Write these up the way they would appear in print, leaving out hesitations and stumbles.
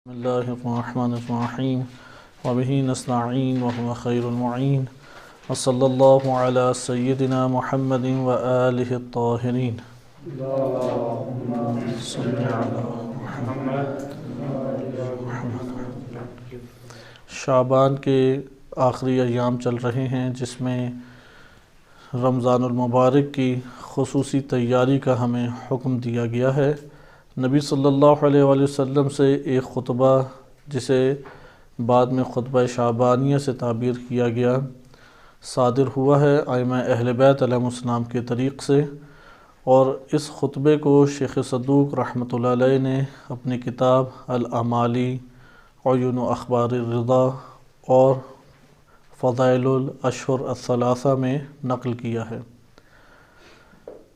بسم اللہ الرحمن الرحیم وبہ نستعین وهو خیر المعین وصلی اللہ علی سیدنا محمد وآلہ الطاہرین صلی علی محمد۔ شعبان کے آخری ایام چل رہے ہیں جس میں رمضان المبارک کی خصوصی تیاری کا ہمیں حکم دیا گیا ہے۔ نبی صلی اللہ علیہ وآلہ وسلم سے ایک خطبہ جسے بعد میں خطبہ شعبانیہ سے تعبیر کیا گیا صادر ہوا ہے ائمہ اہل بیت علیہم السلام کے طریق سے، اور اس خطبے کو شیخ صدوق رحمۃ اللہ علیہ نے اپنی کتاب الاعمالی عیون اخبار الرضا اور فضائل الاشہر الثلاثہ میں نقل کیا ہے۔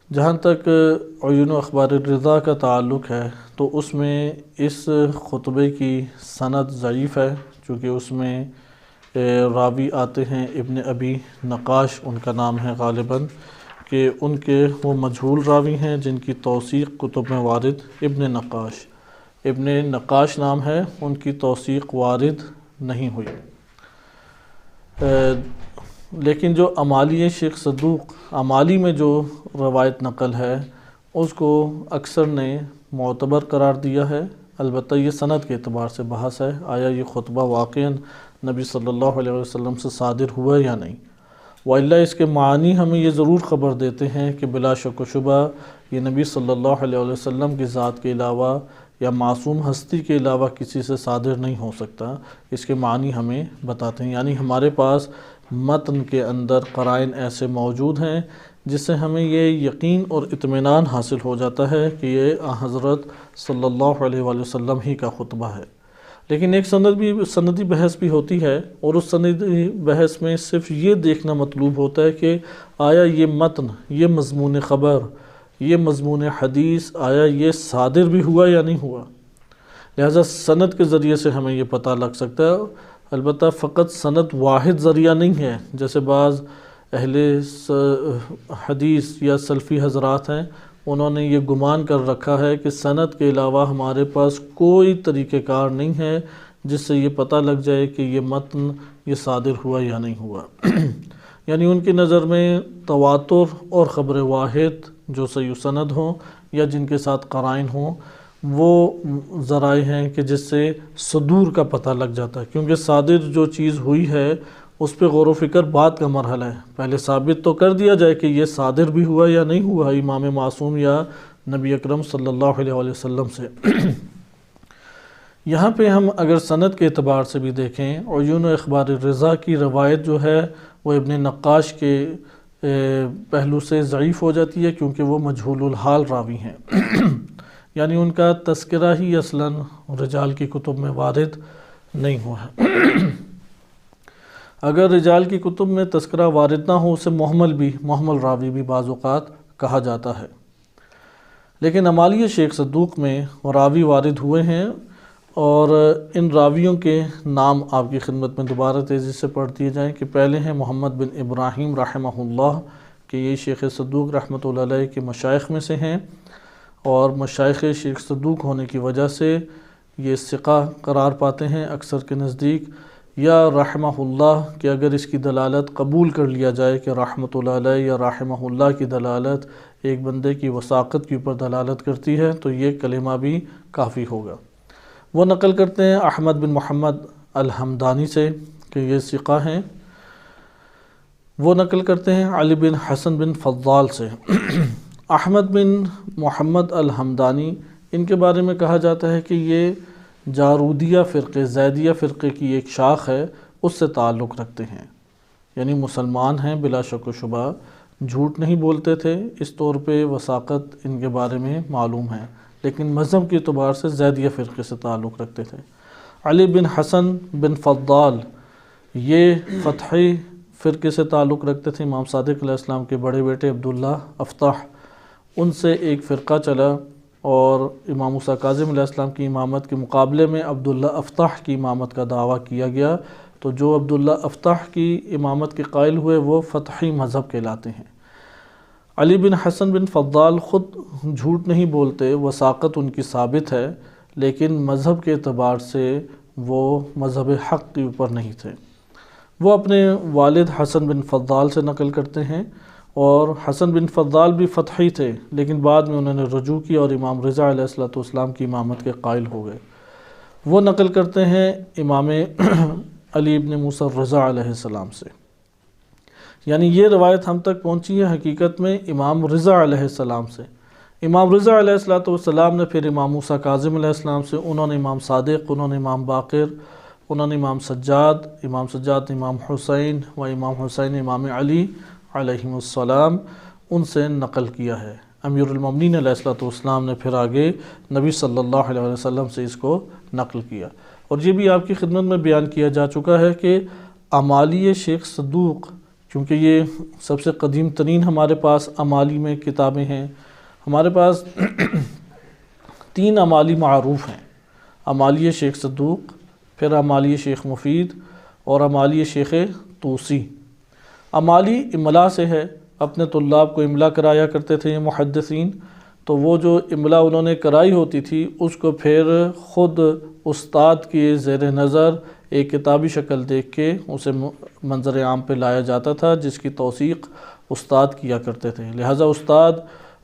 جہاں تک عیون اخبار الرضا کا تعلق ہے تو اس میں اس خطبے کی سند ضعیف ہے، چونکہ اس میں راوی آتے ہیں ابن ابی نقاش ان کا نام ہے غالباً، کہ ان کے وہ مجہول راوی ہیں جن کی توثیق کتب میں وارد ابن نقاش نام ہے، ان کی توثیق وارد نہیں ہوئی۔ لیکن جو عمالی شیخ صدوق عمالی میں جو روایت نقل ہے اس کو اکثر نے معتبر قرار دیا ہے، البتہ یہ سند کے اعتبار سے بحث ہے، آیا یہ خطبہ واقعاً نبی صلی اللہ علیہ وسلم سے صادر ہوا یا نہیں، وإلا اس کے معنی ہمیں یہ ضرور خبر دیتے ہیں کہ بلا شک و شبہ یہ نبی صلی اللہ علیہ وسلم کی ذات کے علاوہ یا معصوم ہستی کے علاوہ کسی سے صادر نہیں ہو سکتا، اس کے معنی ہمیں بتاتے ہیں۔ یعنی ہمارے پاس متن کے اندر قرائن ایسے موجود ہیں جس سے ہمیں یہ یقین اور اطمینان حاصل ہو جاتا ہے کہ یہ حضرت صلی اللہ علیہ وآلہ وسلم ہی کا خطبہ ہے۔ لیکن ایک سندی بحث بھی ہوتی ہے، اور اس سندی بحث میں صرف یہ دیکھنا مطلوب ہوتا ہے کہ آیا یہ متن، یہ مضمون خبر، یہ مضمون حدیث، آیا یہ صادر بھی ہوا یا نہیں ہوا۔ لہذا سند کے ذریعے سے ہمیں یہ پتہ لگ سکتا ہے، البتہ فقط سند واحد ذریعہ نہیں ہے، جیسے بعض اہل حدیث یا سلفی حضرات ہیں انہوں نے یہ گمان کر رکھا ہے کہ سند کے علاوہ ہمارے پاس کوئی طریقہ کار نہیں ہے جس سے یہ پتہ لگ جائے کہ یہ متن یہ صادر ہوا یا نہیں ہوا۔ یعنی ان کی نظر میں تواتر اور خبر واحد جو صحیح سند ہوں یا جن کے ساتھ قرائن ہوں وہ ذرائع ہیں کہ جس سے صدور کا پتہ لگ جاتا ہے، کیونکہ صادر جو چیز ہوئی ہے اس پہ غور و فکر بعد کا مرحلہ ہے، پہلے ثابت تو کر دیا جائے کہ یہ صادر بھی ہوا یا نہیں ہوا امام معصوم یا نبی اکرم صلی اللہ علیہ وآلہ وسلم سے۔ یہاں پہ ہم اگر سند کے اعتبار سے بھی دیکھیں، عیون اخبار الرضا کی روایت جو ہے وہ ابن نقاش کے پہلو سے ضعیف ہو جاتی ہے، کیونکہ وہ مجہول الحال راوی ہیں، یعنی ان کا تذکرہ ہی اصلاً رجال کی کتب میں وارد نہیں ہوا ہے۔ اگر رجال کی کتب میں تذکرہ وارد نہ ہو اسے محمل راوی بھی بعض اوقات کہا جاتا ہے۔ لیکن عمالی شیخ صدوق میں راوی وارد ہوئے ہیں، اور ان راویوں کے نام آپ کی خدمت میں دوبارہ تیزی سے پڑھ دیے جائیں کہ پہلے ہیں محمد بن ابراہیم رحمہ اللہ، کہ یہ شیخ صدوق رحمۃ اللہ علیہ کے مشائخ میں سے ہیں، اور مشائخ شیخ صدوق ہونے کی وجہ سے یہ ثقہ قرار پاتے ہیں اکثر کے نزدیک، یا رحمہ اللہ کہ اگر اس کی دلالت قبول کر لیا جائے کہ رحمۃ اللہ علیہ یا رحمہ اللہ کی دلالت ایک بندے کی وثاقت کے اوپر دلالت کرتی ہے تو یہ کلمہ بھی کافی ہوگا۔ وہ نقل کرتے ہیں احمد بن محمد الحمدانی سے کہ یہ ثقہ ہیں۔ وہ نقل کرتے ہیں علی بن حسن بن فضال سے۔ احمد بن محمد الحمدانی ان کے بارے میں کہا جاتا ہے کہ یہ جارودیہ فرقے زیدیہ فرقے کی ایک شاخ ہے، اس سے تعلق رکھتے ہیں، یعنی مسلمان ہیں بلا شک و شبہ، جھوٹ نہیں بولتے تھے، اس طور پہ وثاقت ان کے بارے میں معلوم ہے، لیکن مذہب کے اعتبار سے زیدیہ فرقے سے تعلق رکھتے تھے۔ علی بن حسن بن فضال یہ فتحی فرقے سے تعلق رکھتے تھے، امام صادق علیہ السلام کے بڑے بیٹے عبداللہ افتح، ان سے ایک فرقہ چلا، اور امام موسیٰ کاظم علیہ السلام کی امامت کے مقابلے میں عبداللہ افتح کی امامت کا دعویٰ کیا گیا، تو جو عبداللہ افتح کی امامت کے قائل ہوئے وہ فتحی مذہب کہلاتے ہیں۔ علی بن حسن بن فضال خود جھوٹ نہیں بولتے، وثاقت ان کی ثابت ہے، لیکن مذہب کے اعتبار سے وہ مذہب حق کے اوپر نہیں تھے۔ وہ اپنے والد حسن بن فضال سے نقل کرتے ہیں، اور حسن بن فضال بھی فتحی تھے، لیکن بعد میں انہوں نے رجوع کی اور امام رضا علیہ السلام کی امامت کے قائل ہو گئے۔ وہ نقل کرتے ہیں امام علی ابن موسیٰ الرضا علیہ السلام سے، یعنی یہ روایت ہم تک پہنچی ہے حقیقت میں امام رضا علیہ السلام سے۔ امام رضا علیہ السلام نے پھر امام موسیٰ کاظم علیہ السلام سے، انہوں نے امام صادق، انہوں نے امام باقر، انہوں نے امام سجاد امام حسین و امام حسین امام علی علیہم السلام، ان سے نقل کیا ہے۔ امیر المومنین علیہ السلام نے پھر آگے نبی صلی اللہ علیہ وسلم سے اس کو نقل کیا، اور یہ بھی آپ کی خدمت میں بیان کیا جا چکا ہے کہ امالی شیخ صدوق، کیونکہ یہ سب سے قدیم ترین ہمارے پاس امالی میں کتابیں ہیں، ہمارے پاس 3 امالی معروف ہیں، امالی شیخ صدوق، پھر امالی شیخ مفید، اور امالی شیخ طوسی۔ امالی املا سے ہے، اپنے طلاب کو املا کرایا کرتے تھے یہ محدثین، تو وہ جو املا انہوں نے کرائی ہوتی تھی اس کو پھر خود استاد کے زیر نظر ایک کتابی شکل دیکھ کے اسے منظر عام پہ لایا جاتا تھا، جس کی توثیق استاد کیا کرتے تھے۔ لہٰذا استاد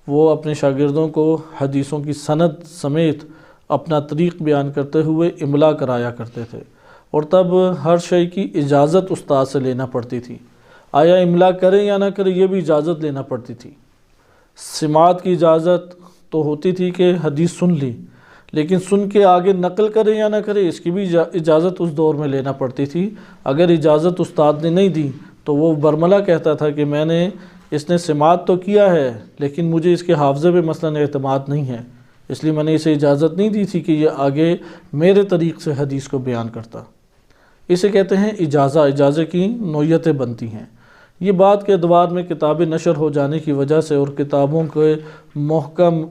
وہ اپنے شاگردوں کو حدیثوں کی سند سمیت اپنا طریق بیان کرتے ہوئے املا کرایا کرتے تھے، اور تب ہر شے کی اجازت استاد سے لینا پڑتی تھی، آیا املا کریں یا نہ کریں یہ بھی اجازت لینا پڑتی تھی۔ سماعت کی اجازت تو ہوتی تھی کہ حدیث سن لی، لیکن سن کے آگے نقل کریں یا نہ کریں اس کی بھی اجازت اس دور میں لینا پڑتی تھی۔ اگر اجازت استاد نے نہیں دی تو وہ برملا کہتا تھا کہ میں نے اس نے سماعت تو کیا ہے لیکن مجھے اس کے حافظے پہ مثلاً اعتماد نہیں ہے، اس لیے میں نے اسے اجازت نہیں دی تھی کہ یہ آگے میرے طریق سے حدیث کو بیان کرتا۔ اسے کہتے ہیں اجازہ کی نوعیتیں بنتی ہیں۔ یہ بات کے ادوار میں کتابیں نشر ہو جانے کی وجہ سے اور کتابوں کے محکم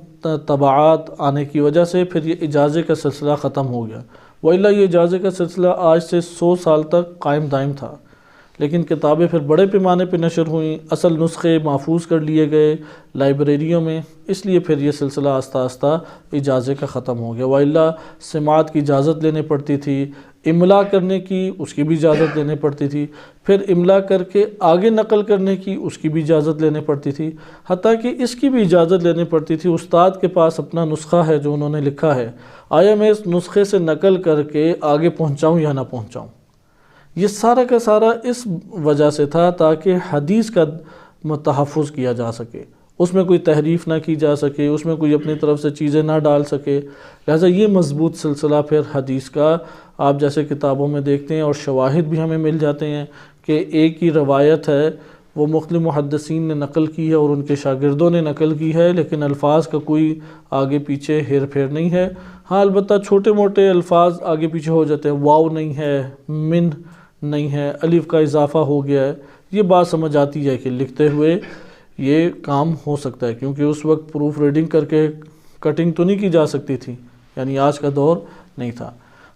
طبعات آنے کی وجہ سے پھر یہ اجازے کا سلسلہ ختم ہو گیا، وإلا یہ اجازے کا سلسلہ آج سے 100 سال تک قائم دائم تھا، لیکن کتابیں پھر بڑے پیمانے پہ نشر ہوئیں، اصل نسخے محفوظ کر لیے گئے لائبریریوں میں، اس لیے پھر یہ سلسلہ آہستہ آہستہ اجازے کا ختم ہو گیا۔ وإلا سماعت کی اجازت لینے پڑتی تھی، املا کرنے کی اس کی بھی اجازت لینے پڑتی تھی، پھر املا کر کے آگے نقل کرنے کی اس کی بھی اجازت لینے پڑتی تھی، حتیٰ کہ اس کی بھی اجازت لینے پڑتی تھی استاد کے پاس اپنا نسخہ ہے جو انہوں نے لکھا ہے، آیا میں اس نسخے سے نقل کر کے آگے پہنچاؤں یا نہ پہنچاؤں۔ یہ سارا کا سارا اس وجہ سے تھا تاکہ حدیث کا تحفظ کیا جا سکے، اس میں کوئی تحریف نہ کی جا سکے، اس میں کوئی اپنی طرف سے چیزیں نہ ڈال سکے۔ لہٰذا یہ مضبوط سلسلہ پھر حدیث کا آپ جیسے کتابوں میں دیکھتے ہیں، اور شواہد بھی ہمیں مل جاتے ہیں کہ ایک ہی روایت ہے، وہ مختلف محدثین نے نقل کی ہے اور ان کے شاگردوں نے نقل کی ہے، لیکن الفاظ کا کوئی آگے پیچھے ہیر پھیر نہیں ہے۔ ہاں البتہ چھوٹے موٹے الفاظ آگے پیچھے ہو جاتے ہیں، واو نہیں ہے، من نہیں ہے، الف کا اضافہ ہو گیا ہے، یہ بات سمجھ آتی ہے کہ لکھتے ہوئے یہ کام ہو سکتا ہے، کیونکہ اس وقت پروف ریڈنگ کر کے کٹنگ تو نہیں کی جا سکتی تھی، یعنی آج کا دور نہیں تھا۔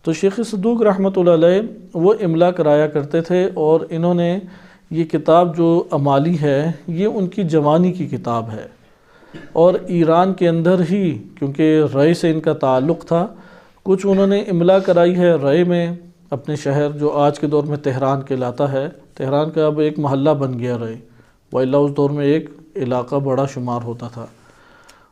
تو شیخ صدوق رحمۃ اللہ علیہ وہ املا کرایا کرتے تھے، اور انہوں نے یہ کتاب جو امالی ہے یہ ان کی جوانی کی کتاب ہے، اور ایران کے اندر ہی کیونکہ رے سے ان کا تعلق تھا، کچھ انہوں نے املا کرائی ہے رے میں، اپنے شہر جو آج کے دور میں تہران کہلاتا ہے، تہران کا اب ایک محلہ بن گیا رے، وإلا اس دور میں ایک علاقہ بڑا شمار ہوتا تھا۔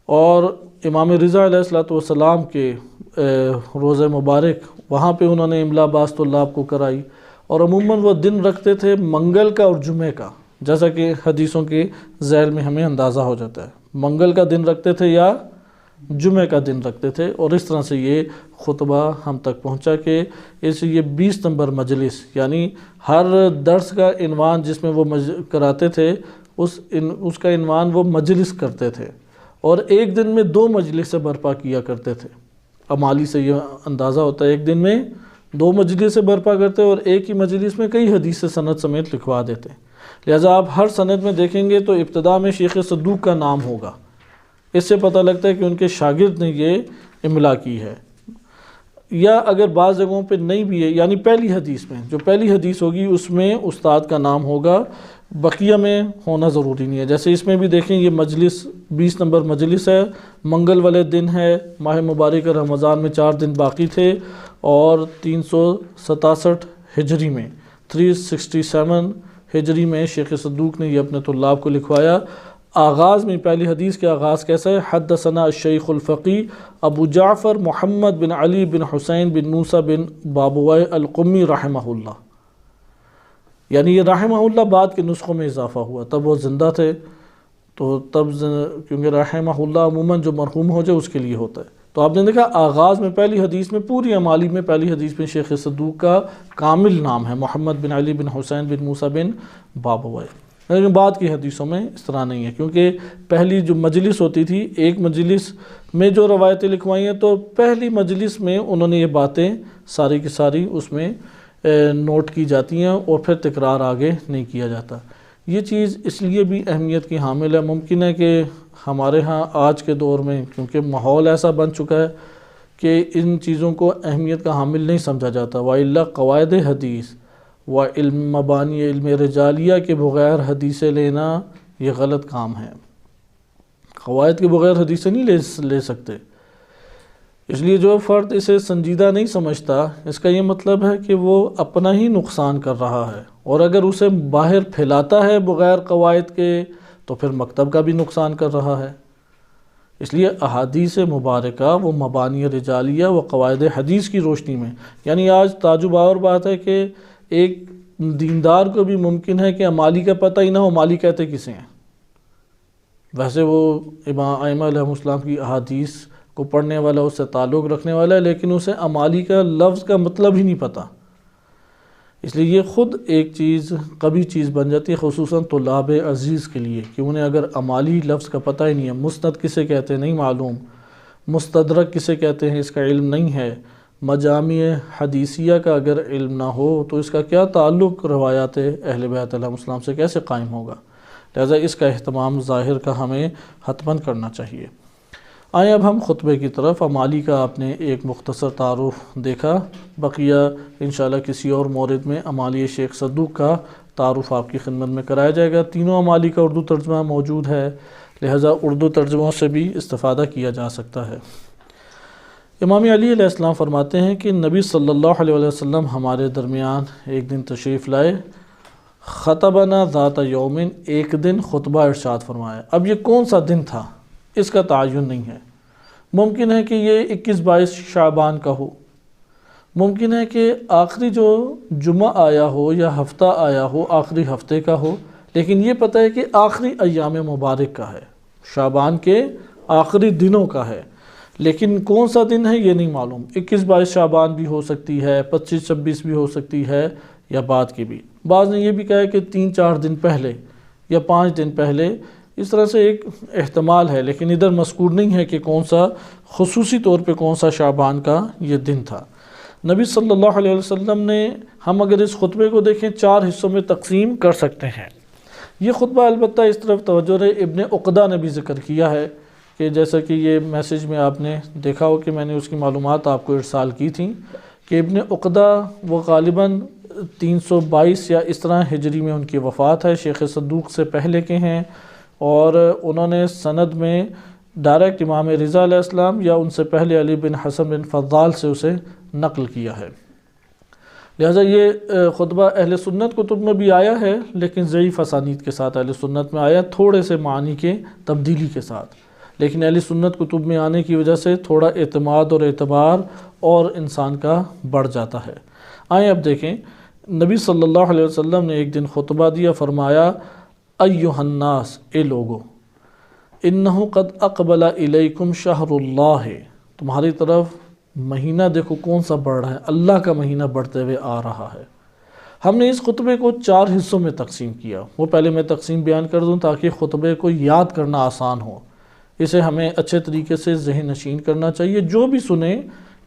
اور امام رضا علیہ السلام کے روضہ مبارک وہاں پہ انہوں نے املا بعض طلاب کو کرائی، اور عموماً وہ دن رکھتے تھے منگل کا اور جمعہ کا، جیسا کہ حدیثوں کے ذیل میں ہمیں اندازہ ہو جاتا ہے، منگل کا دن رکھتے تھے یا جمعہ کا دن رکھتے تھے، اور اس طرح سے یہ خطبہ ہم تک پہنچا کہ اس یہ 20 نمبر مجلس، یعنی ہر درس کا عنوان جس میں وہ کراتے تھے اس کا عنوان وہ مجلس کرتے تھے، اور ایک دن میں 2 مجلس سے برپا کیا کرتے تھے۔ امالی سے یہ اندازہ ہوتا ہے ایک دن میں 2 مجلس سے برپا کرتے اور ایک ہی مجلس میں کئی حدیث سند سمیت لکھوا دیتے، لہٰذا آپ ہر سند میں دیکھیں گے تو ابتدا میں شیخ صدوق کا نام ہوگا، اس سے پتہ لگتا ہے کہ ان کے شاگرد نے یہ املا کی ہے۔ یا اگر بعض جگہوں پہ نہیں بھی ہے، یعنی پہلی حدیث میں، جو پہلی حدیث ہوگی اس میں استاد کا نام ہوگا، بقیہ میں ہونا ضروری نہیں ہے۔ جیسے اس میں بھی دیکھیں یہ مجلس 20 نمبر مجلس ہے، منگل والے دن ہے، ماہ مبارک رمضان میں 4 دن باقی تھے، اور 367 ہجری میں 367 ہجری میں شیخ صدوق نے یہ اپنے طلاب کو لکھوایا۔ آغاز میں پہلی حدیث کے آغاز کیسا ہے؟ حدثنا الشیخ الفقی ابو جعفر محمد بن علی بن حسین بن موسیٰ بن بابوائے القمی رحمہ اللہ، یعنی یہ رحمہ اللہ بعد کے نسخوں میں اضافہ ہوا، تب وہ زندہ تھے تو تب کیونکہ رحمہ اللہ عموماً جو مرحوم ہو جائے اس کے لیے ہوتا ہے۔ تو آپ نے دیکھا آغاز میں پہلی حدیث میں، پوری امالی میں پہلی حدیث میں شیخ صدوق کا کامل نام ہے محمد بن علی بن حسین بن موسیٰ بن بابوائے، لیکن بعد کی حدیثوں میں اس طرح نہیں ہے، کیونکہ پہلی جو مجلس ہوتی تھی، ایک مجلس میں جو روایتیں لکھوائی ہیں تو پہلی مجلس میں انہوں نے یہ باتیں ساری کی ساری اس میں نوٹ کی جاتی ہیں اور پھر تکرار آگے نہیں کیا جاتا۔ یہ چیز اس لیے بھی اہمیت کی حامل ہے، ممکن ہے کہ ہمارے ہاں آج کے دور میں کیونکہ ماحول ایسا بن چکا ہے کہ ان چیزوں کو اہمیت کا حامل نہیں سمجھا جاتا، وَإِلَّا قواعد حدیث و علم مبانی علم رجالیہ کے بغیر حدیثیں لینا یہ غلط کام ہے۔ قواعد کے بغیر حدیثیں نہیں لے سکتے، اس لیے جو فرد اسے سنجیدہ نہیں سمجھتا، اس کا یہ مطلب ہے کہ وہ اپنا ہی نقصان کر رہا ہے، اور اگر اسے باہر پھیلاتا ہے بغیر قواعد کے تو پھر مکتب کا بھی نقصان کر رہا ہے۔ اس لیے احادیث مبارکہ وہ مبانی رجالیہ و قواعد حدیث کی روشنی میں، یعنی آج تعجب آور بات ہے کہ ایک دیندار کو بھی ممکن ہے کہ امالی کا پتہ ہی نہ ہو مالی کہتے کسے ہیں، ویسے وہ امام ائمہ علیہ السلام کی احادیث کو پڑھنے والا، اس سے تعلق رکھنے والا ہے، لیکن اسے امالی کا لفظ کا مطلب ہی نہیں پتہ۔ اس لیے یہ خود ایک چیز قبیح چیز بن جاتی ہے، خصوصاً طلاب عزیز کے لیے، کہ انہیں اگر امالی لفظ کا پتہ ہی نہیں ہے، مسند کسے کہتے ہیں نہیں معلوم، مستدرک کسے کہتے ہیں اس کا علم نہیں ہے، مجامع حدیثیہ کا اگر علم نہ ہو تو اس کا کیا تعلق روایات اہل بیت علیہ السلام سے کیسے قائم ہوگا؟ لہذا اس کا اہتمام ظاہر کا ہمیں حتماً کرنا چاہیے۔ آئیں اب ہم خطبے کی طرف۔ امالی کا آپ نے ایک مختصر تعارف دیکھا، بقیہ انشاءاللہ کسی اور مورد میں امالی شیخ صدوق کا تعارف آپ کی خدمت میں کرایا جائے گا۔ تینوں امالی کا اردو ترجمہ موجود ہے، لہذا اردو ترجموں سے بھی استفادہ کیا جا سکتا ہے۔ امام علی علیہ السلام فرماتے ہیں کہ نبی صلی اللہ علیہ وسلم ہمارے درمیان ایک دن تشریف لائے، خطبنا ذات یومن، ایک دن خطبہ ارشاد فرمایا۔ اب یہ کون سا دن تھا اس کا تعین نہیں ہے، ممکن ہے کہ یہ 21-22 شعبان کا ہو، ممکن ہے کہ آخری جو جمعہ آیا ہو یا ہفتہ آیا ہو آخری ہفتے کا ہو، لیکن یہ پتہ ہے کہ آخری ایام مبارک کا ہے، شعبان کے آخری دنوں کا ہے، لیکن کون سا دن ہے یہ نہیں معلوم۔ 21-22 شعبان بھی ہو سکتی ہے، 25-26 بھی ہو سکتی ہے، یا بعد کی بھی۔ بعض نے یہ بھی کہا ہے کہ 3-4 دن پہلے یا 5 دن پہلے، اس طرح سے ایک احتمال ہے، لیکن ادھر مذکور نہیں ہے کہ کون سا خصوصی طور پہ کون سا شعبان کا یہ دن تھا۔ نبی صلی اللہ علیہ وسلم نے، ہم اگر اس خطبے کو دیکھیں 4 حصوں میں تقسیم کر سکتے ہیں۔ یہ خطبہ البتہ اس طرف توجہ ہے، ابن عقدہ نے بھی ذکر کیا ہے کہ جیسا کہ یہ میسیج میں آپ نے دیکھا ہو کہ میں نے اس کی معلومات آپ کو ارسال کی تھیں کہ ابن عقدہ وہ غالباً 322 یا اس طرح ہجری میں ان کی وفات ہے، شیخ صدوق سے پہلے کے ہیں، اور انہوں نے سند میں ڈائریکٹ امام رضا علیہ السلام یا ان سے پہلے علی بن حسن بن فضال سے اسے نقل کیا ہے۔ لہٰذا یہ خطبہ اہل سنت کتب میں بھی آیا ہے، لیکن ضعیف اسانید کے ساتھ اہل سنت میں آیا، تھوڑے سے معنی کے تبدیلی کے ساتھ، لیکن اہل سنت کتب میں آنے کی وجہ سے تھوڑا اعتماد اور اعتبار اور انسان کا بڑھ جاتا ہے۔ آئیں اب دیکھیں، نبی صلی اللہ علیہ وسلم نے ایک دن خطبہ دیا، فرمایا ایھا الناس، اے لوگو، انہ قد اقبل الیکم شہر اللہ، تمہاری طرف مہینہ دیکھو کون سا بڑھ رہا ہے، اللہ کا مہینہ بڑھتے ہوئے آ رہا ہے۔ ہم نے اس خطبے کو 4 حصوں میں تقسیم کیا، وہ پہلے میں تقسیم بیان کر دوں تاکہ خطبے کو یاد کرنا آسان ہو، اسے ہمیں اچھے طریقے سے ذہن نشین کرنا چاہیے، جو بھی سنے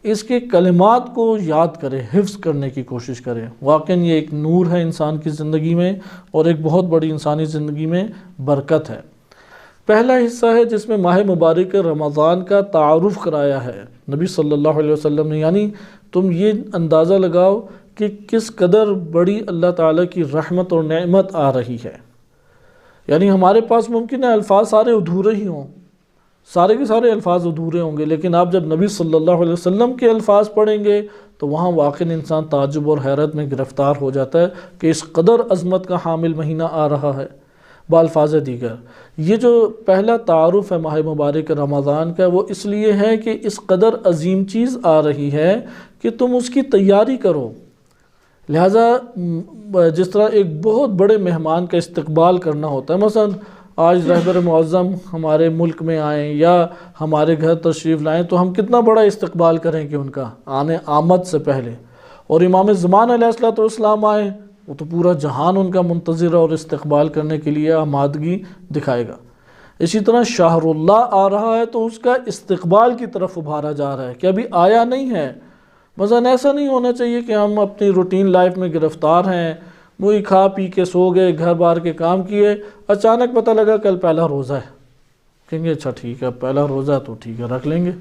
اس کے کلمات کو یاد کرے، حفظ کرنے کی کوشش کرے۔ واقعاً یہ ایک نور ہے انسان کی زندگی میں، اور ایک بہت بڑی انسانی زندگی میں برکت ہے۔ پہلا حصہ ہے جس میں ماہ مبارک رمضان کا تعارف کرایا ہے نبی صلی اللہ علیہ وسلم نے، یعنی تم یہ اندازہ لگاؤ کہ کس قدر بڑی اللہ تعالیٰ کی رحمت اور نعمت آ رہی ہے۔ یعنی ہمارے پاس ممکن ہے الفاظ سارے ادھورے ہی ہوں، سارے کے سارے الفاظ ادھورے ہوں گے، لیکن آپ جب نبی صلی اللہ علیہ وسلم کے الفاظ پڑھیں گے تو وہاں واقعی انسان تعجب اور حیرت میں گرفتار ہو جاتا ہے کہ اس قدر عظمت کا حامل مہینہ آ رہا ہے۔ بالفاظ دیگر یہ جو پہلا تعارف ہے ماہ مبارک رمضان کا، وہ اس لیے ہے کہ اس قدر عظیم چیز آ رہی ہے کہ تم اس کی تیاری کرو۔ لہٰذا جس طرح ایک بہت بڑے مہمان کا استقبال کرنا ہوتا ہے، مثلا آج رہبر معظم ہمارے ملک میں آئیں یا ہمارے گھر تشریف لائیں تو ہم کتنا بڑا استقبال کریں کہ ان کا آمد سے پہلے، اور امام زمان علیہ السلام آئیں وہ تو پورا جہان ان کا منتظر اور استقبال کرنے کے لیے آمادگی دکھائے گا۔ اسی طرح شہر اللہ آ رہا ہے تو اس کا استقبال کی طرف ابھارا جا رہا ہے کہ ابھی آیا نہیں ہے۔ مثلا ایسا نہیں ہونا چاہیے کہ ہم اپنی روٹین لائف میں گرفتار ہیں، وہی کھا پی کے سو گئے، گھر بار کے کام کیے، اچانک پتہ لگا کل پہلا روزہ ہے، کہیں گے اچھا ٹھیک ہے پہلا روزہ تو ٹھیک ہے رکھ لیں گے۔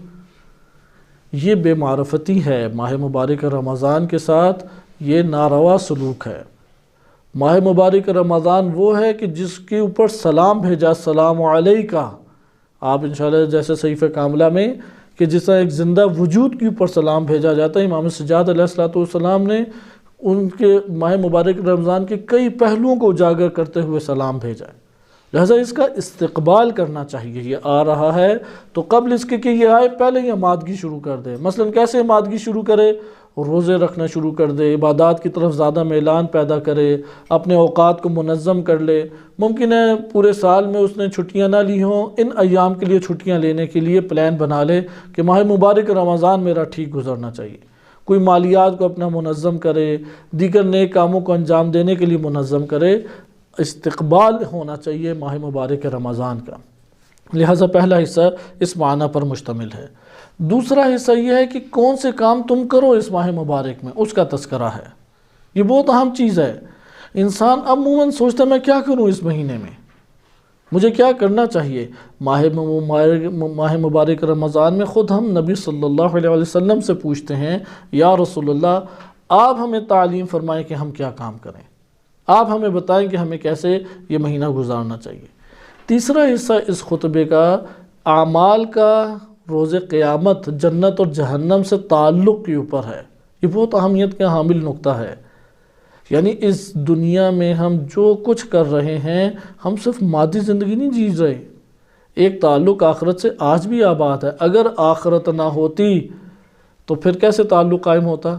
یہ بے معرفتی ہے ماہ مبارک رمضان کے ساتھ، یہ ناروا سلوک ہے۔ ماہ مبارک رمضان وہ ہے کہ جس کے اوپر سلام بھیجا، السلام علیکہ، آپ انشاءاللہ جیسے صحیفہ کاملہ میں کہ جس طرح ایک زندہ وجود کے اوپر سلام بھیجا جاتا ہے، امام سجاد علیہ السلام نے ان کے ماہ مبارک رمضان کے کئی پہلوؤں کو اجاگر کرتے ہوئے سلام بھیجا ہے۔ لہذا اس کا استقبال کرنا چاہیے، یہ آ رہا ہے تو قبل اس کے کہ یہ آئے پہلے ہی آمادگی شروع کر دے۔ مثلا کیسے آمادگی شروع کرے؟ روزے رکھنا شروع کر دے، عبادات کی طرف زیادہ میلان پیدا کرے، اپنے اوقات کو منظم کر لے۔ ممکن ہے پورے سال میں اس نے چھٹیاں نہ لی ہوں، ان ایام کے لیے چھٹیاں لینے کے لیے پلان بنا لے کہ ماہ مبارک رمضان میرا ٹھیک گزرنا چاہیے۔ کوئی مالیات کو اپنا منظم کرے، دیگر نیک کاموں کو انجام دینے کے لیے منظم کرے۔ استقبال ہونا چاہیے ماہ مبارک رمضان کا، لہٰذا پہلا حصہ اس معنی پر مشتمل ہے۔ دوسرا حصہ یہ ہے کہ کون سے کام تم کرو اس ماہ مبارک میں، اس کا تذکرہ ہے۔ یہ بہت اہم چیز ہے۔ انسان عموماً سوچتا ہے میں کیا کروں اس مہینے میں، مجھے کیا کرنا چاہیے۔ ماہ مبارک رمضان میں خود ہم نبی صلی اللہ علیہ وسلم سے پوچھتے ہیں، یا رسول اللہ آپ ہمیں تعلیم فرمائیں کہ ہم کیا کام کریں، آپ ہمیں بتائیں کہ ہمیں کیسے یہ مہینہ گزارنا چاہیے۔ تیسرا حصہ اس خطبے کا اعمال کا روز قیامت جنت اور جہنم سے تعلق کے اوپر ہے۔ یہ بہت اہمیت کا حامل نقطہ ہے۔ یعنی اس دنیا میں ہم جو کچھ کر رہے ہیں، ہم صرف مادی زندگی نہیں جی رہے، ایک تعلق آخرت سے آج بھی آباد ہے۔ اگر آخرت نہ ہوتی تو پھر کیسے تعلق قائم ہوتا؟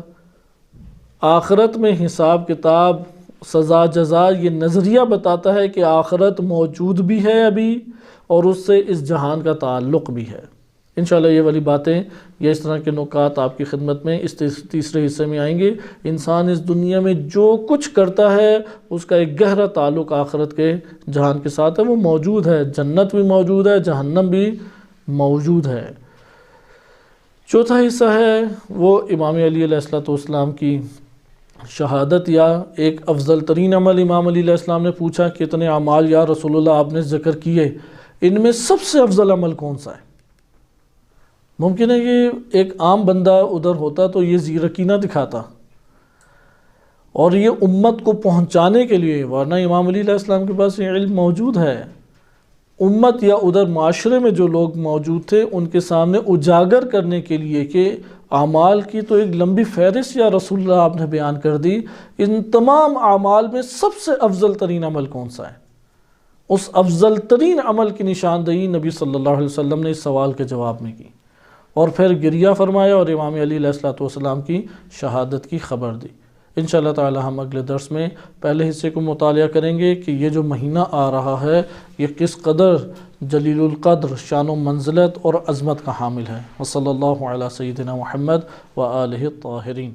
آخرت میں حساب کتاب، سزا جزا، یہ نظریہ بتاتا ہے کہ آخرت موجود بھی ہے ابھی، اور اس سے اس جہان کا تعلق بھی ہے۔ انشاءاللہ یہ والی باتیں یا اس طرح کے نکات آپ کی خدمت میں اس تیسرے حصے میں آئیں گے۔ انسان اس دنیا میں جو کچھ کرتا ہے اس کا ایک گہرا تعلق آخرت کے جہان کے ساتھ ہے، وہ موجود ہے، جنت بھی موجود ہے، جہنم بھی موجود ہے۔ چوتھا حصہ ہے وہ امام علی علیہ السلام کی شہادت، یا ایک افضل ترین عمل۔ امام علی علیہ السلام نے پوچھا کتنے اعمال یا رسول اللہ آپ نے ذکر کیے، ان میں سب سے افضل عمل کون سا ہے؟ ممکن ہے کہ ایک عام بندہ ادھر ہوتا تو یہ زیرکی نہ دکھاتا، اور یہ امت کو پہنچانے کے لیے، ورنہ امام علی علیہ السلام کے پاس یہ علم موجود ہے، امت یا ادھر معاشرے میں جو لوگ موجود تھے ان کے سامنے اجاگر کرنے کے لیے کہ اعمال کی تو ایک لمبی فہرست یا رسول اللہ آپ نے بیان کر دی، ان تمام اعمال میں سب سے افضل ترین عمل کون سا ہے؟ اس افضل ترین عمل کی نشاندہی نبی صلی اللہ علیہ وسلم نے اس سوال کے جواب میں کی، اور پھر گریہ فرمایا اور امام علی علیہ السلام کی شہادت کی خبر دی۔ انشاءاللہ تعالی ہم اگلے درس میں پہلے حصے کو مطالعہ کریں گے کہ یہ جو مہینہ آ رہا ہے یہ کس قدر جلیل القدر، شان و منزلت اور عظمت کا حامل ہے۔ وصلی اللہ علی سیدنا محمد وآلہ الطاہرین۔